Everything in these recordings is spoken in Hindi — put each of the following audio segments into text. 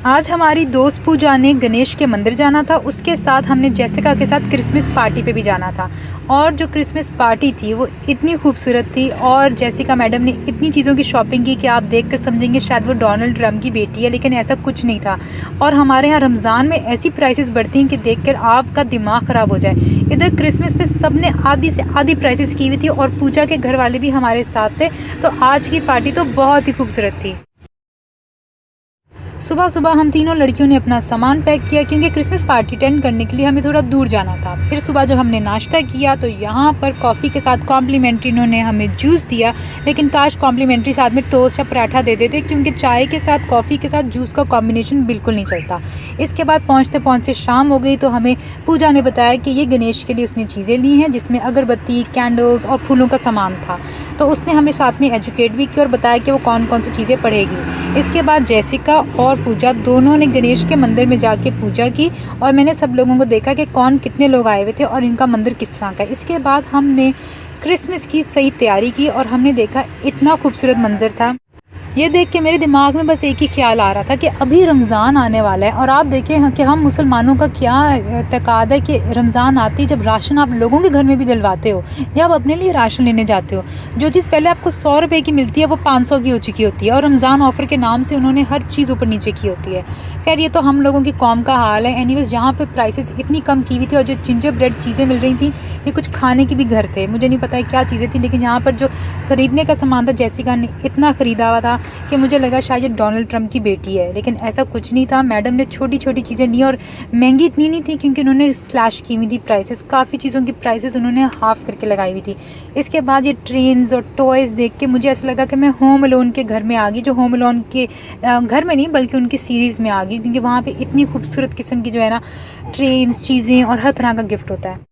आज हमारी दोस्त पूजा ने गणेश के मंदिर जाना था, उसके साथ हमने जेसिका के साथ क्रिसमस पार्टी पे भी जाना था। और जो क्रिसमस पार्टी थी वो इतनी खूबसूरत थी और जेसिका मैडम ने इतनी चीज़ों की शॉपिंग की कि आप देखकर समझेंगे शायद वो डोनाल्ड ट्रम्प की बेटी है, लेकिन ऐसा कुछ नहीं था। और हमारे यहाँ रमज़ान में ऐसी प्राइसेस बढ़ती हैं कि देखकर आपका दिमाग ख़राब हो जाए। इधर क्रिसमस पे सब ने आधी से आधी प्राइसेस की हुई थी और पूजा के घर वाले भी हमारे साथ थे, तो आज की पार्टी तो बहुत ही खूबसूरत थी। सुबह सुबह हम तीनों लड़कियों ने अपना सामान पैक किया क्योंकि क्रिसमस पार्टी अटेंड करने के लिए हमें थोड़ा दूर जाना था। फिर सुबह जब हमने नाश्ता किया तो यहाँ पर कॉफ़ी के साथ कॉम्प्लीमेंट्री इन्होंने हमें जूस दिया, लेकिन काश कॉम्प्लीमेंट्री साथ में टोस्ट या पराठा दे देते क्योंकि चाय के साथ कॉफ़ी के साथ जूस का कॉम्बिनेशन बिल्कुल नहीं चलता। इसके बाद पहुँचते पहुँचते शाम हो गई तो हमें पूजा ने बताया कि ये गणेश के लिए उसने चीज़ें ली हैं जिसमें अगरबत्ती, कैंडल्स और फूलों का सामान था। तो उसने हमें साथ में एजुकेट भी किया और बताया कि वो कौन कौन सी चीज़ें पढ़ेगी। इसके बाद जेसिका और पूजा दोनों ने गणेश के मंदिर में जाके पूजा की और मैंने सब लोगों को देखा कि कौन कितने लोग आए हुए थे और इनका मंदिर किस तरह का है। इसके बाद हमने क्रिसमस की सही तैयारी की और हमने देखा इतना खूबसूरत मंजर था। ये देख के मेरे दिमाग में बस एक ही ख्याल आ रहा था कि अभी रमज़ान आने वाला है और आप देखें कि हम मुसलमानों का क्या तकादा है कि रमज़ान आती जब राशन आप लोगों के घर में भी दिलवाते हो या आप अपने लिए राशन लेने जाते हो, जो चीज़ पहले आपको 100 रुपये की मिलती है वो 500 की हो चुकी होती है और रमज़ान ऑफ़र के नाम से उन्होंने हर चीज़ ऊपर नीचे की होती है। खैर ये तो हम लोगों की कौम का हाल है। एनीवेज़ यहाँ पर प्राइसेस इतनी कम की हुई थी और जो जिंजर ब्रेड चीज़ें मिल रही थी ये कुछ खाने की भी घर थे, मुझे नहीं पता है क्या चीज़ें थी, लेकिन यहाँ पर जो ख़रीदने का सामान था जेसिका ने इतना ख़रीदा हुआ था कि मुझे लगा शायद डोनाल्ड ट्रम्प की बेटी है, लेकिन ऐसा कुछ नहीं था। मैडम ने छोटी छोटी चीज़ें ली और महंगी इतनी नहीं थी क्योंकि उन्होंने स्लैश की हुई थी प्राइसेस, काफ़ी चीज़ों की प्राइसेस उन्होंने हाफ़ करके लगाई हुई थी। इसके बाद ये ट्रेन्स और टॉयज़ देख के मुझे ऐसा लगा कि मैं होम अलोन के घर में आ गई, जो होम अलोन के घर में नहीं बल्कि उनकी सीरीज़ में आ गई, क्योंकि वहाँ पर इतनी खूबसूरत किस्म की जो है ना ट्रेन्स, चीज़ें और हर तरह का गिफ्ट होता है।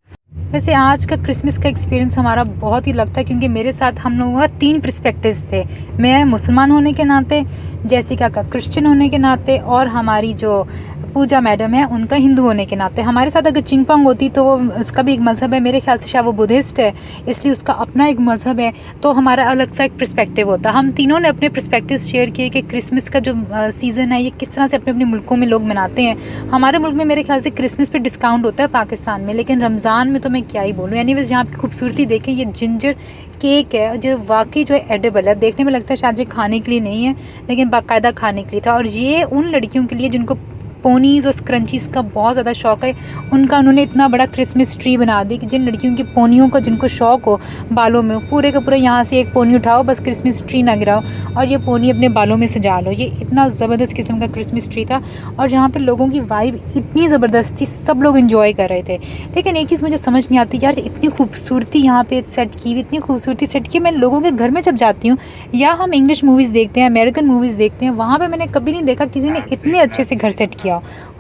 वैसे आज का क्रिसमस का एक्सपीरियंस हमारा बहुत ही अलग था क्योंकि मेरे साथ हम लोगों का 3 पर्सपेक्टिव्स थे। मैं मुसलमान होने के नाते, जेसिका का क्रिश्चियन होने के नाते और हमारी जो पूजा मैडम है उनका हिंदू होने के नाते। हमारे साथ अगर चिंगपोंग होती तो वो उसका भी एक मज़हब है, मेरे ख्याल से शायद वो बुद्धिस्ट है इसलिए उसका अपना एक मज़हब है, तो हमारा अलग सा एक पर्सपेक्टिव होता। हम तीनों ने अपने पर्सपेक्टिव शेयर किए कि क्रिसमस का जो सीज़न है ये किस तरह से अपने अपने मुल्कों में लोग मनाते हैं। हमारे मुल्क में मेरे ख्याल से क्रिसमस पे डिस्काउंट होता है पाकिस्तान में, लेकिन रमज़ान में तो मैं क्या ही बोलूँ। एनीवेज़ यहाँ की खूबसूरती देखें, ये जिंजर केक है जो वाकई जो है एडिबल है, देखने में लगता है शायद ये खाने के लिए नहीं है लेकिन बाकायदा खाने के लिए था। और ये उन लड़कियों के लिए जिनको पोनीज़ और स्क्रंचीज़ का बहुत ज़्यादा शौक़ है, उनका उन्होंने इतना बड़ा क्रिसमस ट्री बना दी कि जिन लड़कियों की पोनियों का जिनको शौक़ हो बालों में, पूरे का पूरा यहाँ से एक पोनी उठाओ, बस क्रिसमस ट्री ना गिराओ और ये पोनी अपने बालों में सजा लो। ये इतना ज़बरदस्त किस्म का क्रिसमस ट्री था और जहाँ पर लोगों की वाइब इतनी ज़बरदस्त थी, सब लोग इन्जॉय कर रहे थे। लेकिन एक चीज़ मुझे समझ नहीं आती यार, इतनी खूबसूरती यहाँ पर सेट की हुई, इतनी खूबसूरती सेट की, मैं लोगों के घर में जब जाती हूँ या हम इंग्लिश मूवीज़ देखते हैं, अमेरिकन मूवीज़ देखते हैं, वहाँ पर मैंने कभी नहीं देखा किसी ने इतने अच्छे से घर सेट किया।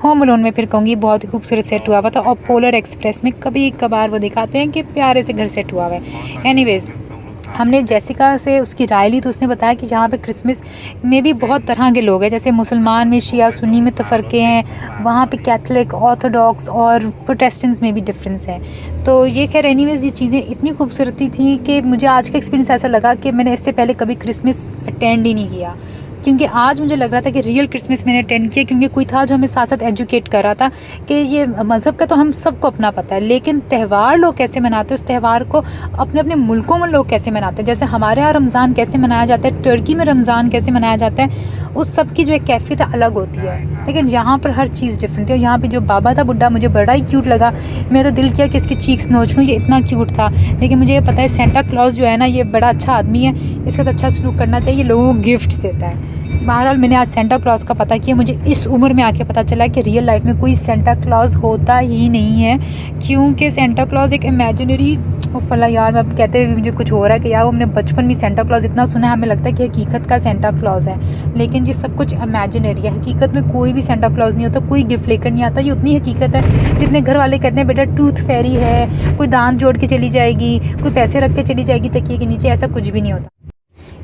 होम अलोन में फिर कहूँगी बहुत ही खूबसूरत सेट हुआ हुआ था और पोलर एक्सप्रेस में कभी कभार वो दिखाते हैं कि प्यारे से घर सेट हुआ हुआ है। एनीवेज़ हमने जेसिका से उसकी राय ली तो उसने बताया कि यहाँ पे क्रिसमस में भी बहुत तरह के लोग हैं, जैसे मुसलमान में शिया सुन्नी में तफ़रक़े हैं, वहाँ पे कैथलिक, ऑर्थोडॉक्स और प्रोटेस्टेंट्स में भी डिफरेंस है। तो ये खैर एनीवेज़ ये चीज़ें इतनी खूबसूरती थी कि मुझे आज का एक्सपीरियंस ऐसा लगा कि मैंने इससे पहले कभी क्रिसमस अटेंड ही नहीं किया, क्योंकि आज मुझे लग रहा था कि रियल क्रिसमस मैंने अटेंड किया, क्योंकि कोई था जो हमें साथ साथ एजुकेट कर रहा था कि ये मज़हब का तो हम सबको अपना पता है, लेकिन त्यौहार लोग कैसे मनाते हैं, उस त्यौहार को अपने अपने मुल्कों में लोग कैसे मनाते हैं। जैसे हमारे यहाँ रमज़ान कैसे मनाया जाता है, टर्की में रमज़ान कैसे मनाया जाता है, उस सब की जो एक कैफियत अलग होती है, लेकिन यहाँ पर हर चीज़ डिफरेंट थी। और यहाँ पर जो बाबा था बुड्ढा मुझे बड़ा ही क्यूट लगा, मैं तो दिल किया कि इसकी चीक्स नोच लूँ, ये इतना क्यूट था। लेकिन मुझे ये पता है सेंटा क्लॉज जो है ना ये बड़ा अच्छा आदमी है, इसका तो अच्छा सलूक करना चाहिए, लोगों को गिफ्ट देता है। बहरहाल मैंने आज सेंटा क्लॉज का पता किया, मुझे इस उम्र में आके पता चला कि रियल लाइफ में कोई सेंटा क्लॉज होता ही नहीं है, क्योंकि सेंटा क्लॉज एक इमेजिनरी फला यार, मैं अब कहते हुए मुझे कुछ हो रहा है कि यार हमने बचपन में सेंटा क्लॉज इतना सुना है, हमें लगता है कि हकीकत का सेंटा क्लॉज है, लेकिन ये सब कुछ इमेजिनरी है। हकीकत में कोई भी सेंटा क्लॉज नहीं होता, कोई गिफ्ट लेकर नहीं आता। ये उतनी हकीकत है जितने घर वाले कहते हैं बेटा टूथ फेरी है, कोई दांत जोड़ के चली जाएगी, कोई पैसे रख के चली जाएगी तकिए के नीचे, ऐसा कुछ भी नहीं होता।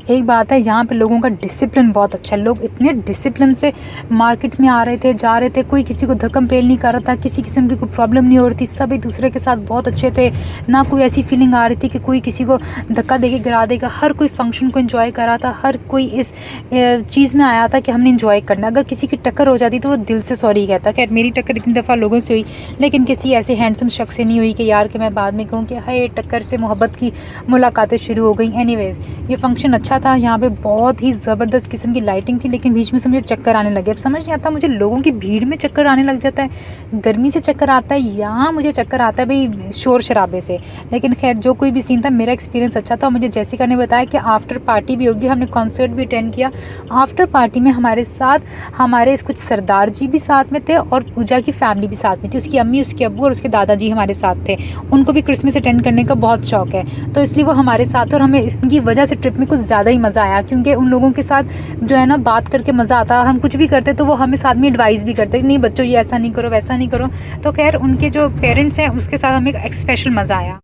एक बात है, यहाँ पे लोगों का डिसिप्लिन बहुत अच्छा है। लोग इतने डिसिप्लिन से मार्केट्स में आ रहे थे, जा रहे थे, कोई किसी को धक्कम-पेल नहीं कर रहा था, किसी किस्म की कोई प्रॉब्लम नहीं हो रही थी, सब एक दूसरे के साथ बहुत अच्छे थे। ना कोई ऐसी फीलिंग आ रही थी कि कोई किसी को धक्का देके गिरा देगा। हर कोई फंक्शन को एंजॉय कर रहा था, हर कोई इस चीज़ में आया था कि हमने एंजॉय करना। अगर किसी की टक्कर हो जाती तो वो दिल से सॉरी कहता। खैर मेरी टक्कर इतनी दफ़ा लोगों से हुई, लेकिन किसी ऐसे हैंडसम शख्स से नहीं हुई कि यार कि मैं बाद में कहूँ कि हाय टक्कर से मोहब्बत की मुलाकातें शुरू हो गई। एनीवेज़ ये फंक्शन अच्छा था, यहाँ पे बहुत ही ज़बरदस्त किस्म की लाइटिंग थी, लेकिन बीच में से मुझे चक्कर आने लगे। अब समझ नहीं आता मुझे, लोगों की भीड़ में चक्कर आने लग जाता है, गर्मी से चक्कर आता है, यहाँ मुझे चक्कर आता है भाई शोर शराबे से। लेकिन खैर जो कोई भी सीन था, मेरा एक्सपीरियंस अच्छा था। मुझे जैसिका ने बताया कि आफ्टर पार्टी भी होगी, हमने कॉन्सर्ट भी अटेंड किया। आफ्टर पार्टी में हमारे साथ हमारे कुछ सरदार जी भी साथ में थे और पूजा की फैमिली भी साथ में थी। उसकी अम्मी, उसके अब्बू और उसके दादाजी हमारे साथ थे। उनको भी क्रिसमस अटेंड करने का बहुत शौक है, तो इसलिए वो हमारे साथ, और हमें इनकी वजह से ट्रिप में कुछ ज़्यादा ही मज़ा आया, क्योंकि उन लोगों के साथ जो है ना बात करके मज़ा आता। हम कुछ भी करते तो वो हमें साथ में एडवाइस भी करते, नहीं बच्चों ये ऐसा नहीं करो, वैसा नहीं करो। तो खैर उनके जो पेरेंट्स हैं उसके साथ हमें एक स्पेशल मज़ा आया।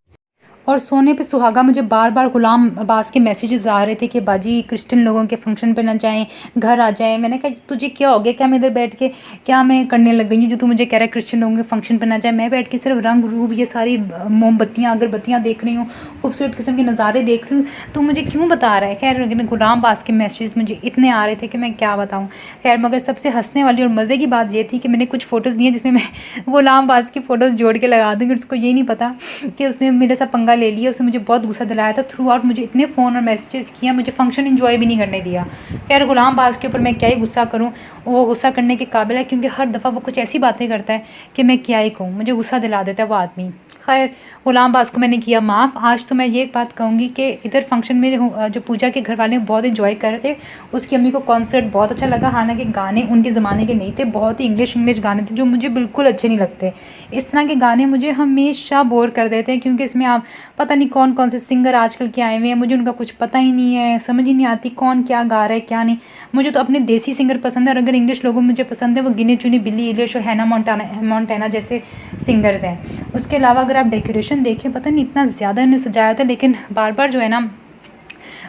और सोने पे सुहागा मुझे बार बार गुलाम अब्बास के मैसेजेस आ रहे थे कि बाजी क्रिश्चियन लोगों के फंक्शन पे ना जाएं, घर आ जाएं। मैंने कहा तुझे क्या हो गया, क्या मैं इधर बैठ के क्या मैं करने लग गई हूँ जो तू मुझे कह रहा है क्रिश्चियन लोगों के फंक्शन पे ना जाए। मैं बैठ के सिर्फ रंग रूप ये सारी मोमबत्तियाँ अगरबत्तियाँ देख रही हूँ, खूबसूरत किस्म के नज़ारे देख रही हूँ, तो मुझे क्यों बता रहा है। खैर गुलाम अब्बास के मैसेजेस मुझे इतने आ रहे थे कि मैं क्या बताऊँ। खैर मगर सबसे हंसने वाली और मज़े की बात ये थी कि मैंने कुछ फ़ोटोज़ ली हैं जिसमें मैं गुलाम अब्बास की फ़ोटोज़ जोड़ के लगा दूँगी। उसको ये नहीं पता कि उसने मेरे साथ पंगा ले लिया, उसने मुझे बहुत गुस्सा दिलाया था। थ्रू आउट मुझे इतने फ़ोन और मैसेजेस किया, मुझे फंक्शन एंजॉय भी नहीं करने दिया। खैर गुलाम अब्बास के ऊपर मैं क्या ही गुस्सा करूँ, वो गुस्सा करने के काबिल है, क्योंकि हर दफ़ा वो कुछ ऐसी बातें करता है कि मैं क्या ही कहूँ, मुझे गुस्सा दिला देता है वो आदमी। खैर गुलाम अब्बास को मैंने किया माफ़। आज तो मैं ये एक बात कहूँगी कि इधर फंक्शन में जो पूजा के घर वाले बहुत इन्जॉय कर रहे थे, उसकी अम्मी को कॉन्सर्ट बहुत अच्छा लगा। हालांकि गाने उनके ज़माने के नहीं थे, बहुत ही इंग्लिश गाने थे जो मुझे बिल्कुल अच्छे नहीं लगते। इस तरह के गाने मुझे हमेशा बोर कर देते हैं, क्योंकि इसमें आप पता नहीं कौन कौन से सिंगर आजकल के आए हुए हैं, मुझे उनका कुछ पता ही नहीं है, समझ ही नहीं आती कौन क्या गा रहा है क्या नहीं। मुझे तो अपने देसी सिंगर पसंद है, और अगर इंग्लिश लोगों मुझे पसंद है वो गिने चुने बिली एलिश और हैना मोंटाना जैसे सिंगर्स हैं। उसके अलावा अगर आप डेकोरेशन देखें, पता नहीं इतना ज़्यादा इन्हें सजाया था, लेकिन बार बार जो है ना,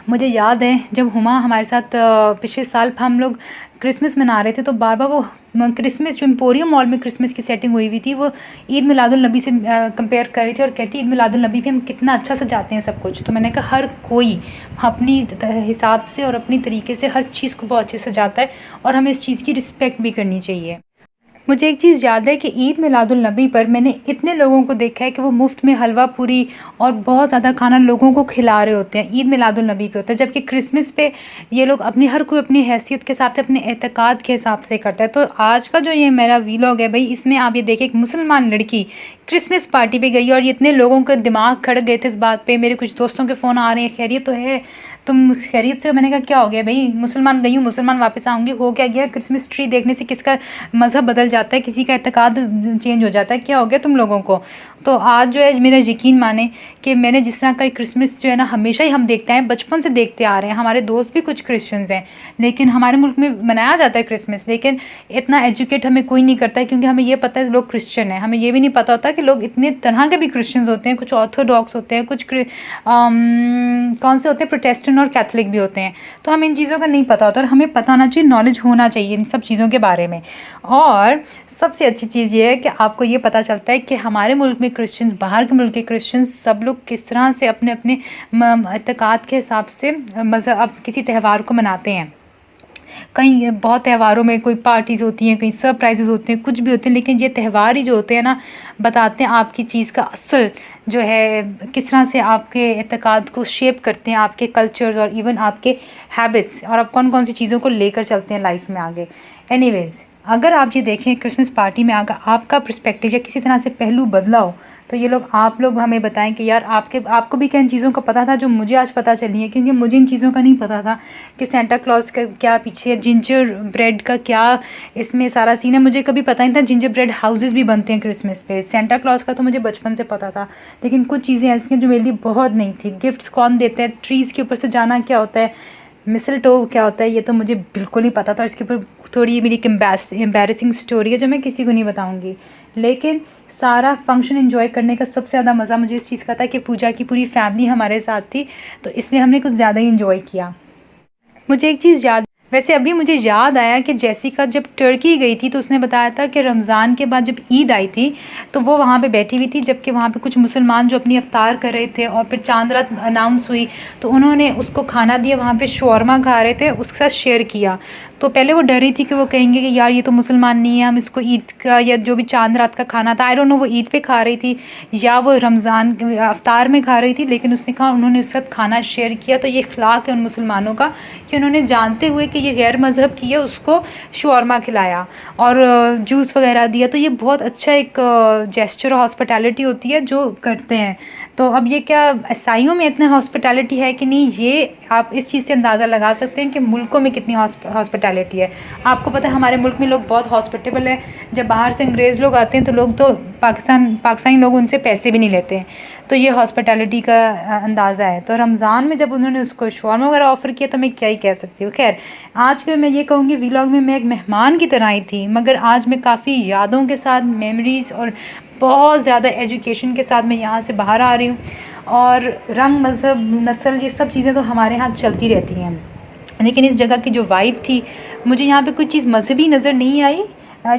मुझे याद है जब हुमा हमारे साथ पिछले साल हम लोग क्रिसमस मना रहे थे, तो बार बार वो क्रिसमस जो एम्पोरियम मॉल में क्रिसमस की सेटिंग हुई थी, वो ईद मिलादुल नबी से कंपेयर कर रही थी और कहती ईद मिलादुल नबी पे हम कितना अच्छा सजाते हैं सब कुछ। तो मैंने कहा हर कोई अपनी हिसाब से और अपनी तरीके से हर चीज़ को बहुत अच्छे से सजाता है, और हमें इस चीज़ की रिस्पेक्ट भी करनी चाहिए। मुझे एक चीज़ याद है कि ईद मिलादुल नबी पर मैंने इतने लोगों को देखा है कि वो मुफ्त में हलवा पूरी और बहुत ज़्यादा खाना लोगों को खिला रहे होते हैं। ईद मिलादुल नबी पे होता है, जबकि क्रिसमस पे ये लोग हर कोई अपनी हैसियत के हिसाब से, अपने एतकाद के हिसाब से करता है। तो आज का जो ये मेरा वीलॉग है भाई, इसमें आप ये देखें एक मुसलमान लड़की क्रिसमस पार्टी पे गई और इतने लोगों के दिमाग खड़क गए थे इस बात पे। मेरे कुछ दोस्तों के फ़ोन आ रहे हैं, खैरियत तो है, तुम खैरियत से हो? मैंने कहा क्या हो गया भाई, मुसलमान गई हूँ, मुसलमान वापस आऊँगी, हो क्या गया? क्रिसमस ट्री देखने से किसका मज़हब बदल जाता है, किसी का एतकाद चेंज हो जाता है, क्या हो गया तुम लोगों को? तो आज जो है मेरा यकीन माने कि मैंने जिस तरह का क्रिसमस जो है ना हमेशा ही हम देखते हैं, बचपन से देखते आ रहे हैं, हमारे दोस्त भी कुछ क्रिश्चियंस हैं, लेकिन हमारे मुल्क में मनाया जाता है क्रिसमस, लेकिन इतना एजुकेट हमें कोई नहीं करता है, क्योंकि हमें ये पता है लोग क्रिश्चियन हैं। हमें ये भी नहीं पता होता कि लोग इतने तरह के भी क्रिश्चियंस होते हैं, कुछ ऑर्थोडॉक्स होते हैं, कुछ कौन से होते हैं प्रोटेस्टेंट और कैथलिक भी होते हैं। तो हमें इन चीज़ों का नहीं पता होता, और हमें पता होना चाहिए, नॉलेज होना चाहिए इन सब चीज़ों के बारे में। और सबसे अच्छी चीज़ ये है कि आपको ये पता चलता है कि हमारे मुल्क में क्रिश्चियंस, बाहर के मुल्क के क्रिश्चियंस, सब लोग किस तरह से अपने अपने एतकाद के हिसाब से मज़हब किसी त्यौहार को मनाते हैं। कहीं बहुत त्योहारों में कोई पार्टीज़ होती हैं, कहीं सरप्राइजेज़ होते हैं, कुछ भी होते हैं, लेकिन ये त्यौहार ही जो होते हैं ना, बताते हैं आपकी चीज़ का असल जो है, किस तरह से आपके एतकाद को शेप करते हैं, आपके कल्चर्स और इवन आपके हैबिट्स, और आप कौन कौन सी चीज़ों को लेकर चलते हैं लाइफ में आगे। एनीवेज़, अगर आप ये देखें क्रिसमस पार्टी में अगर आपका पर्सपेक्टिव या किसी तरह से पहलू बदला हो, तो ये आप लोग हमें बताएं कि यार आपको भी क्या इन चीज़ों का पता था जो मुझे आज पता चली है, क्योंकि मुझे इन चीज़ों का नहीं पता था कि सेंटा क्लॉज का क्या पीछे, जिंजर ब्रेड का क्या इसमें सारा सीन है। मुझे कभी पता नहीं था जिंजर ब्रेड हाउसेस भी बनते हैं क्रिसमस पे। सेंटा क्लॉज का तो मुझे बचपन से पता था, लेकिन कुछ चीज़ें ऐसी हैं जो मेरे लिए बहुत नहीं थी। गिफ्ट्स कौन देते हैं, ट्रीज़ के ऊपर से जाना क्या होता है, मिसलटोव क्या होता है, ये तो मुझे बिल्कुल नहीं पता था। इसके ऊपर थोड़ी मेरी एक एम्बैरेसिंग स्टोरी है जो मैं किसी को नहीं बताऊंगी, लेकिन सारा फंक्शन एंजॉय करने का सबसे ज़्यादा मज़ा मुझे इस चीज़ का था कि पूजा की पूरी फैमिली हमारे साथ थी, तो इसलिए हमने कुछ ज़्यादा ही इंजॉय किया। मुझे एक चीज़ याद वैसे अभी मुझे याद आया कि जेसिका जब टर्की गई थी तो उसने बताया था कि रमज़ान के बाद जब ईद आई थी तो वो वहाँ पे बैठी हुई थी, जबकि वहाँ पे कुछ मुसलमान जो अपनी इफ्तार कर रहे थे और फिर चांद रात अनाउंस हुई तो उन्होंने उसको खाना दिया, वहाँ पे शौरमा खा रहे थे, उसके साथ शेयर किया। तो पहले वो डरी थी कि वो कहेंगे कि यार ये तो मुसलमान नहीं है, हम इसको ईद का या जो भी चांद रात का खाना था, आई डोंट नो वो ईद पे खा रही थी या वो रमज़ान अफ्तार में खा रही थी, लेकिन उसने कहा उन्होंने उसके साथ खाना शेयर किया। तो ये अखलाक है उन मुसलमानों का कि उन्होंने जानते हुए कि ये गैर मज़हब की है उसको शौरमा खिलाया और जूस वगैरह दिया। तो ये बहुत अच्छा एक जेस्चर हॉस्पिटैलिटी होती है जो करते हैं। तो अब ये क्या ईसाइयों में इतना हॉस्पिटैलिटी है कि नहीं, ये आप इस चीज़ से अंदाज़ा लगा सकते हैं कि मुल्कों में कितनी हॉस्पिटैलिटी है। आपको पता है हमारे मुल्क में लोग बहुत हॉस्पिटेबल है, जब बाहर से अंग्रेज़ लोग आते हैं तो लोग तो पाकिस्तानी लोग उनसे पैसे भी नहीं लेते हैं। तो ये हॉस्पिटैलिटी का अंदाज़ा है। तो रमज़ान में जब उन्होंने उसको शौरमा वगैरह ऑफ़र किया तो मैं क्या ही कह सकती हूँ। खैर आज के मैं ये कहूँगी व्लॉग में मैं एक मेहमान की तरह आई थी, मगर आज मैं काफ़ी यादों के साथ, मेमोरीज़ और बहुत ज़्यादा एजुकेशन के साथ मैं यहाँ से बाहर आ रही हूँ। और रंग, मज़हब, नस्ल ये सब चीज़ें तो हमारे यहाँ चलती रहती हैं, लेकिन इस जगह की जो वाइब थी, मुझे यहाँ पे कोई चीज़ मज़हबी नज़र नहीं आई।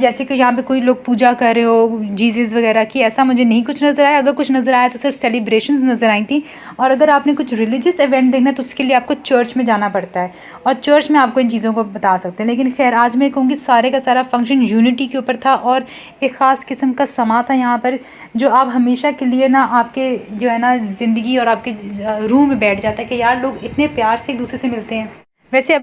जैसे कि यहाँ पे कोई लोग पूजा कर रहे हो जीसस वगैरह की, ऐसा मुझे नहीं कुछ नज़र आया। अगर कुछ नज़र आया तो सिर्फ सेलिब्रेशंस नज़र आई थी। और अगर आपने कुछ रिलीजियस इवेंट देखना है तो उसके लिए आपको चर्च में जाना पड़ता है और चर्च में आपको इन चीज़ों को बता सकते हैं। लेकिन खैर आज मैं कहूँगी सारे का सारा फंक्शन यूनिटी के ऊपर था और एक ख़ास किस्म का समा था यहाँ पर, जो आप हमेशा के लिए ना आपके जो है ना ज़िंदगी और आपके रूह में बैठ जाता है कि यार लोग इतने प्यार से एक दूसरे से मिलते हैं। वैसे अब